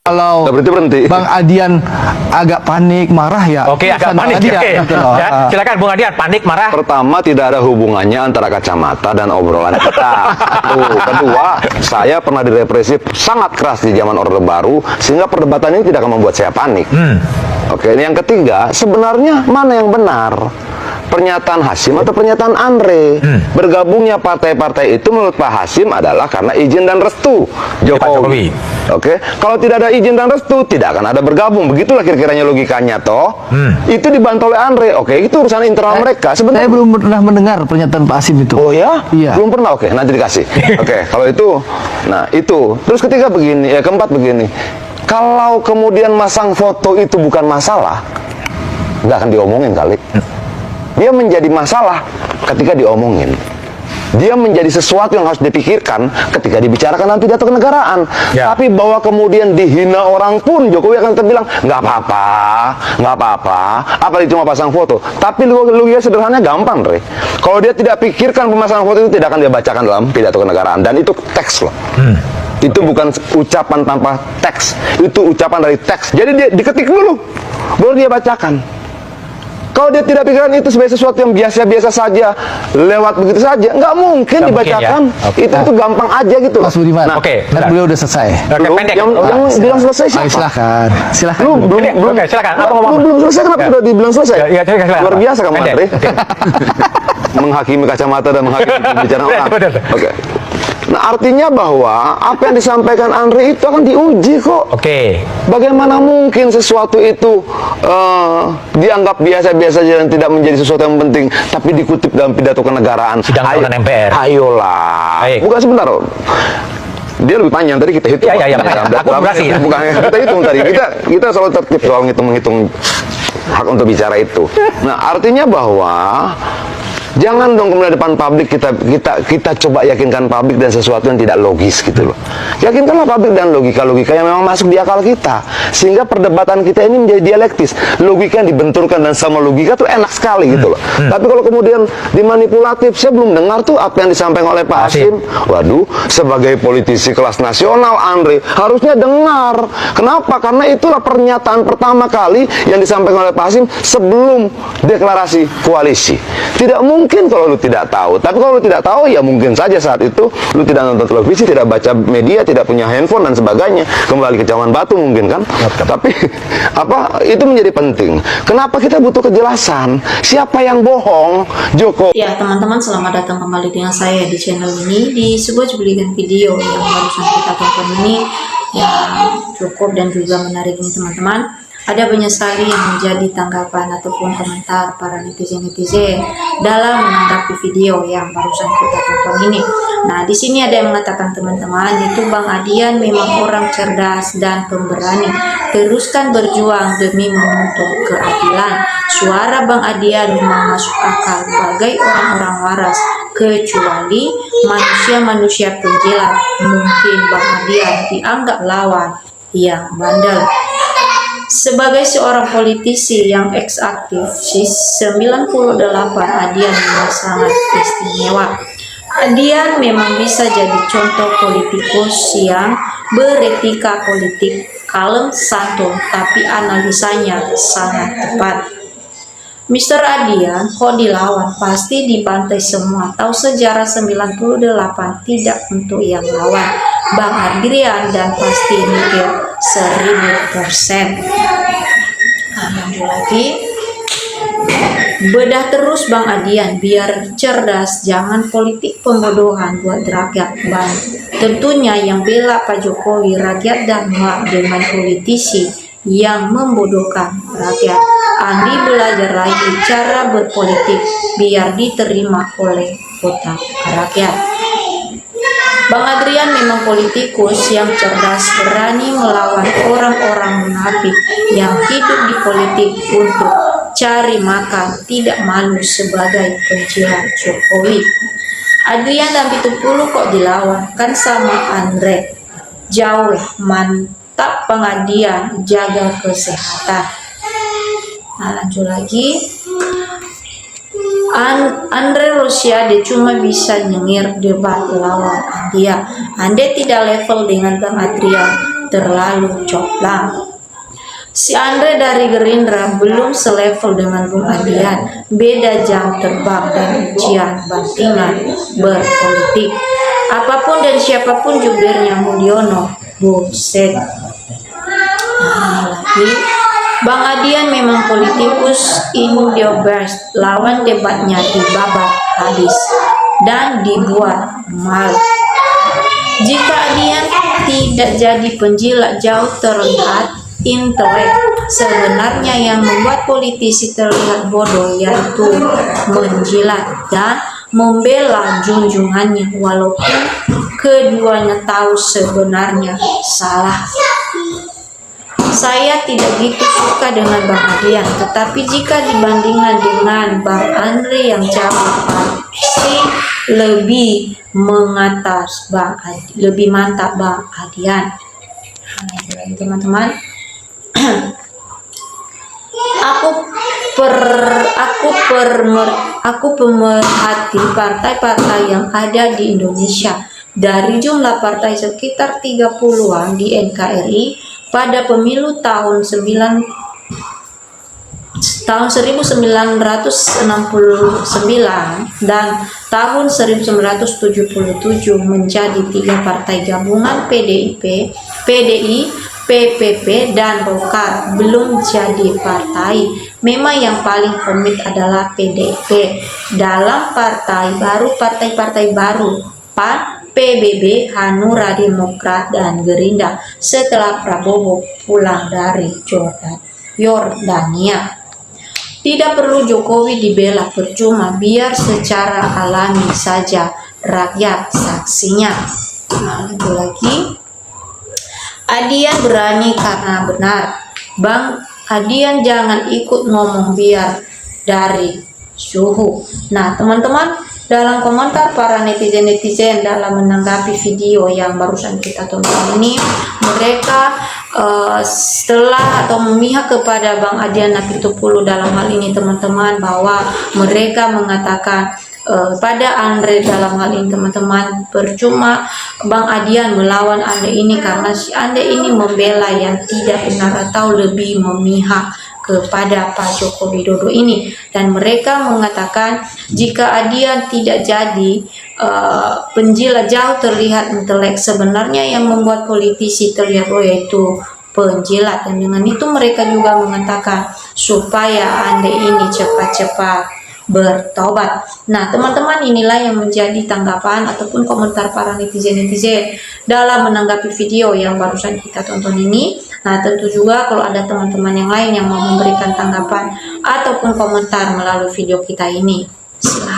Kalau berhenti. Bang Adian agak panik, marah ya. Oke, agak panik. Adian, Oke. gitu loh. Ya, silakan Bung Adian, panik, marah. Pertama, tidak ada hubungannya antara kacamata dan obrolan kita. Kedua, saya pernah direpresi sangat keras di zaman Orde Baru, sehingga perdebatan ini tidak akan membuat saya panik. Oke, ini yang ketiga, sebenarnya mana yang benar? Pernyataan Hasyim atau pernyataan Andre? Bergabungnya partai-partai itu menurut Pak Hasyim adalah karena izin dan restu Jokowi. Oke, kalau tidak ada izin dan restu, tidak akan ada bergabung. Begitulah kira-kiranya logikanya, toh. Itu dibantu oleh Andre. Oke, itu urusan internal mereka. Saya belum pernah mendengar pernyataan Pak Hasyim itu. Oh ya? Iya. Belum pernah. Oke, nanti dikasih. Oke, kalau itu, nah itu. Terus ketiga begini, keempat begini. Kalau kemudian masang foto itu bukan masalah, nggak akan diomongin kali. Dia menjadi masalah ketika diomongin. Dia menjadi sesuatu yang harus dipikirkan ketika dibicarakan dalam pidato kenegaraan. Ya. Tapi bahwa kemudian dihina orang pun, Jokowi akan tetap bilang, nggak apa-apa, nggak apa-apa, apalagi cuma pasang foto. Tapi logika sederhananya gampang, Re. Kalau dia tidak pikirkan pemasangan foto itu tidak akan dia bacakan dalam pidato kenegaraan. Dan itu teks loh. Itu bukan ucapan tanpa teks, itu ucapan dari teks. Jadi dia diketik dulu, baru dia bacakan. Kalau dia tidak pikirkan itu sebagai sesuatu yang biasa-biasa saja, lewat begitu saja, nggak mungkin dibacakan. Ya. Itu gampang aja gitu. Mas Budiman, Nah, kan beliau udah selesai. Oke, pendek. yang bilang selesai Ayo, siapa? silakan. Oke, silakan. Apa ngomong? Belum selesai, kenapa sudah dibilang selesai? Ya, silakan. Luar biasa kamu, Pendek. Andre. Menghakimi kacamata dan menghakimi pembicaraan orang. Betul. Oke. Nah, artinya bahwa apa yang disampaikan Andre itu akan diuji kok. Oke. Bagaimana mungkin sesuatu itu dianggap biasa-biasa saja dan tidak menjadi sesuatu yang penting, tapi dikutip dalam pidato kenegaraan. Sidang tahunan MPR. Ayolah. Baik. Bukan sebentar. Dia lebih panjang tadi kita hitung. Iya, aku durasi ya. Bukan kita hitung tadi. Kita selalu tertib soal menghitung hak untuk bicara itu. Nah, artinya bahwa jangan dong kemudian depan publik kita coba yakinkan publik dan sesuatu yang tidak logis gitu loh. Yakinkanlah publik dan logika-logika yang memang masuk di akal kita, sehingga perdebatan kita ini menjadi dialektis. Logika yang dibenturkan dan sama logika tuh enak sekali gitu loh. Tapi kalau kemudian dimanipulatif, saya belum dengar tuh apa yang disampaikan oleh Pak Hasyim. Waduh, sebagai politisi kelas nasional Andre harusnya dengar. Kenapa? Karena itulah pernyataan pertama kali yang disampaikan oleh Pak Hasyim sebelum deklarasi koalisi. Tidak mungkin kalau lu tidak tahu. Tapi kalau lu tidak tahu, ya mungkin saja saat itu lu tidak nonton televisi, tidak baca media, tidak punya handphone dan sebagainya. Kembali ke zaman batu mungkin kan. Tapi apa itu menjadi penting. Kenapa kita butuh kejelasan? Siapa yang bohong? Jokowi. Ya teman-teman, selamat datang kembali dengan saya di channel ini. Di sebuah cuplikan video yang barusan kita tonton ini yang cukup dan juga menarik ini teman-teman, ada banyak sekali yang menjadi tanggapan ataupun komentar para netizen-netizen dalam menanggapi video yang barusan kita tonton ini. Nah, di sini ada yang mengatakan teman-teman, itu Bang Adian memang orang cerdas dan pemberani. Teruskan berjuang demi menuntut keadilan. Suara Bang Adian memang masuk akal bagai orang-orang waras, kecuali manusia-manusia penjilat. Mungkin Bang Adian dianggap lawan yang bandel. Sebagai seorang politisi yang ex-aktif, 98 Adian memang sangat istimewa. Adian memang bisa jadi contoh politikus yang beretika politik, kalem, santun, tapi analisanya sangat tepat. Mr. Adian kok dilawan, pasti dibantai semua. Tahu sejarah 98 tidak untuk yang lawan. Bang Adrian dan pasti mikir 1000%. Lanjut lagi. Bedah terus Bang Adian biar cerdas, jangan politik pembodohan buat rakyat. Bang, tentunya yang bela Pak Jokowi rakyat dan muak dengan politisi yang membodohkan rakyat. Andi belajar lagi cara berpolitik biar diterima oleh kota rakyat. Bang Adrian memang politikus yang cerdas, berani melawan orang-orang munafik yang hidup di politik untuk cari makan, tidak malu sebagai penjilat Jokowi. Adrian dan Pitupulu kok dilawan, kan sama Andre. Jauh lah, mantap Bang Adian, jaga kesehatan. Nah, lanjut lagi. Andre Rosiade cuma bisa nyengir debat lawan Andia. Anda tidak level dengan Bang Adrian. terlalu coplak. Si Andre dari Gerindra belum selevel dengan Bung Adian, beda jam terbang dan ujian bantingan berpolitik. Apapun dan siapapun jubirnya Mulyono, buset. Nah, lagi, Bang Adian memang politikus in the best. Lawan debatnya dibabat habis dan dibuat malu. Jika Adian tidak jadi penjilat jauh terlihat intelek, sebenarnya yang membuat politisi terlihat bodoh yaitu menjilat dan membela junjungannya walaupun keduanya tahu sebenarnya salah. Saya tidak gitu suka dengan Bang Adian, tetapi jika dibandingkan dengan Bang Andre yang jauh pasti lebih mengatas lebih mantap Bang Adian. Nah, itu lagi teman-teman. Aku pemerhati partai-partai yang ada di Indonesia. Dari jumlah partai sekitar 30-an di NKRI pada pemilu tahun 1969 dan tahun 1977 menjadi 3 partai gabungan PDIP, PDI, PPP, dan Golkar. Belum jadi partai. Memang yang paling komit adalah PDIP. Dalam partai-partai baru, PAN, PBB, Hanura, Demokrat, dan Gerindra setelah Prabowo pulang dari Yordania. Tidak perlu Jokowi dibela, percuma, biar secara alami saja rakyat saksinya. Nah, itu lagi. Adian berani karena benar. Bang Adian jangan ikut ngomong biar dari suhu. Nah, teman-teman, dalam komentar para netizen dalam menanggapi video yang barusan kita tonton ini, mereka setelah atau memihak kepada Bang Adian Apitupulu dalam hal ini teman-teman, bahwa mereka mengatakan pada Andre dalam hal ini teman-teman, percuma Bang Adian melawan Anda ini karena si Anda ini membela yang tidak benar atau lebih memihak kepada Pak Joko Widodo ini. Dan mereka mengatakan jika Adian tidak jadi penjilat jauh terlihat intelek, sebenarnya yang membuat politisi terlihat yaitu penjilat. Dan dengan itu mereka juga mengatakan supaya Anda ini cepat-cepat bertobat. Nah, teman-teman, inilah yang menjadi tanggapan ataupun komentar para netizen dalam menanggapi video yang barusan kita tonton ini. Nah, tentu juga kalau ada teman-teman yang lain yang mau memberikan tanggapan ataupun komentar melalui video kita ini, silahkan.